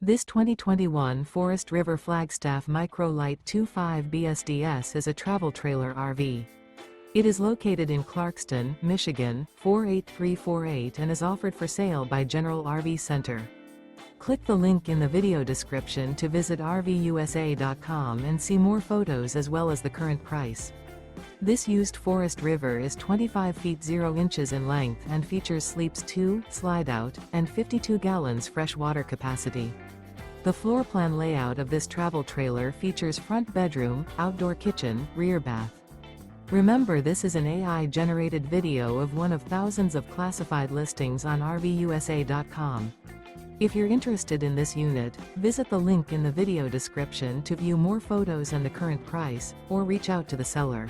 This 2021 Forest River Flagstaff Micro Lite 25 BSDS is a travel trailer RV. It is located in Clarkston, Michigan, 48348 and is offered for sale by General RV Center. Click the link in the video description to visit RVUSA.com and see more photos as well as the current price. This used Forest River is 25 feet 0 inches in length and features sleeps 2, Slideout, and 52 gallons fresh water capacity. The floor plan layout of this travel trailer features front bedroom, outdoor kitchen, rear bath. Remember, this is an AI-generated video of one of thousands of classified listings on RVUSA.com. If you're interested in this unit, visit the link in the video description to view more photos and the current price, or reach out to the seller.